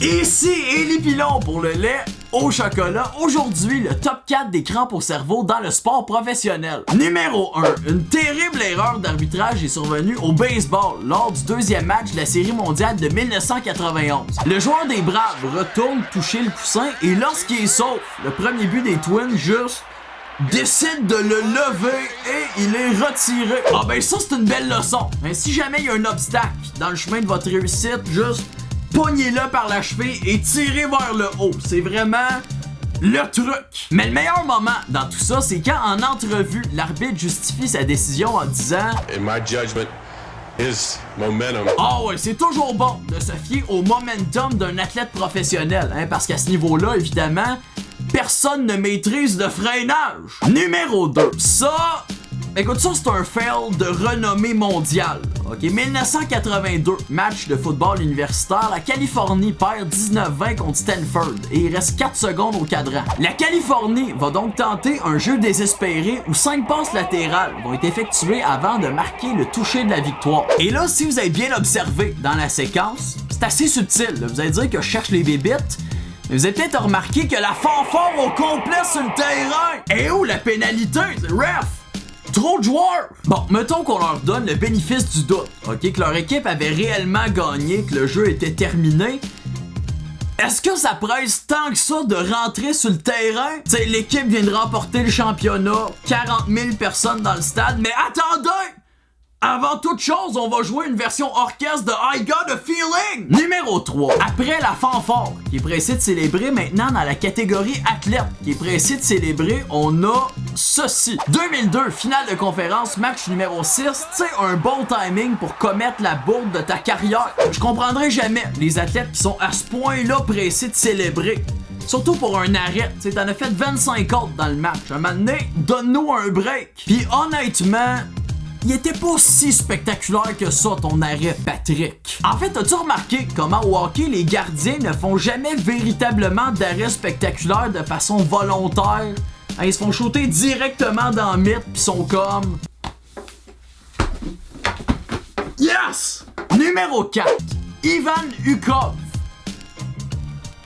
Ici Élie Pilon pour le lait au chocolat. Aujourd'hui, le top 4 des crampes au cerveau dans le sport professionnel. Numéro 1. Une terrible erreur d'arbitrage est survenue au baseball lors du deuxième match de la Série mondiale de 1991. Le joueur des Braves retourne toucher le coussin et lorsqu'il est sauf, le premier but des Twins juste décide de le lever et il est retiré. Ah ben ça c'est une belle leçon. Mais si jamais il y a un obstacle dans le chemin de votre réussite, juste pognez-le par la cheville et tirez vers le haut. C'est vraiment le truc. Mais le meilleur moment dans tout ça, c'est quand en entrevue, l'arbitre justifie sa décision en disant In my judgment, his momentum. Ah ouais, c'est toujours bon de se fier au momentum d'un athlète professionnel, hein, parce qu'à ce niveau-là, évidemment, personne ne maîtrise le freinage. Numéro 2. Ça, écoute, ça c'est un fail de renommée mondiale. Ok, 1982, match de football universitaire, la Californie perd 19-20 contre Stanford et il reste 4 secondes au cadran. La Californie va donc tenter un jeu désespéré où 5 passes latérales vont être effectuées avant de marquer le toucher de la victoire. Et là, si vous avez bien observé dans la séquence, c'est assez subtil. Là. Vous allez dire que je cherche les bébites. Mais vous avez peut-être remarqué que la fanfare au complet sur le terrain. Et où la pénalité? Ref! Trop de joueurs! Bon, mettons qu'on leur donne le bénéfice du doute, ok, que leur équipe avait réellement gagné, que le jeu était terminé. Est-ce que ça presse tant que ça de rentrer sur le terrain? Tu sais, l'équipe vient de remporter le championnat, 40 000 personnes dans le stade, mais attendez! Avant toute chose, on va jouer une version orchestre de I Got a Feeling! Numéro 3. Après la fanfare, qui est pressé de célébrer maintenant dans la catégorie athlète, qui est pressé de célébrer, on a ceci. 2002, finale de conférence, match numéro 6. Tu sais, un bon timing pour commettre la bourde de ta carrière. Je comprendrai jamais les athlètes qui sont à ce point-là pressés de célébrer. Surtout pour un arrêt. Tu sais, t'en as fait 25 autres dans le match. Un moment donné, donne-nous un break. Puis honnêtement, il était pas si spectaculaire que ça, ton arrêt, Patrick. En fait, as-tu remarqué comment au hockey, les gardiens ne font jamais véritablement d'arrêt spectaculaire de façon volontaire? Hein, ils se font shooter directement dans le mythe pis sont comme... Yes! Numéro 4. Ivan Ukov.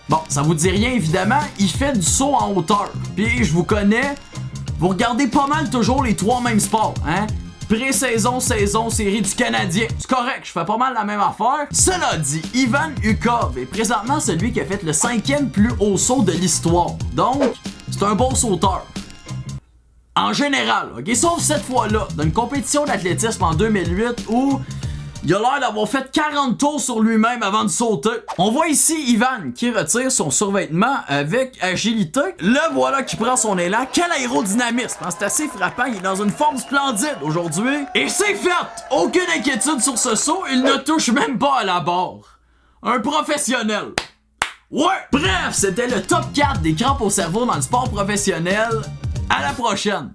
Bon, ça vous dit rien évidemment, il fait du saut en hauteur. Puis je vous connais, vous regardez pas mal toujours les trois mêmes sports, hein? Pré-saison, saison, série du Canadien. C'est correct, je fais pas mal la même affaire. Cela dit, Ivan Ukov est présentement celui qui a fait le 5e plus haut saut de l'histoire. Donc, c'est un bon sauteur. En général, ok? Sauf cette fois-là, dans une compétition d'athlétisme en 2008 où il a l'air d'avoir fait 40 tours sur lui-même avant de sauter. On voit ici Ivan qui retire son survêtement avec agilité. Le voilà qui prend son élan. Quel aérodynamisme! C'est assez frappant. Il est dans une forme splendide aujourd'hui. Et c'est fait! Aucune inquiétude sur ce saut. Il ne touche même pas à la barre. Un professionnel. Ouais! Bref, c'était le top 4 des crampes au cerveau dans le sport professionnel. À la prochaine!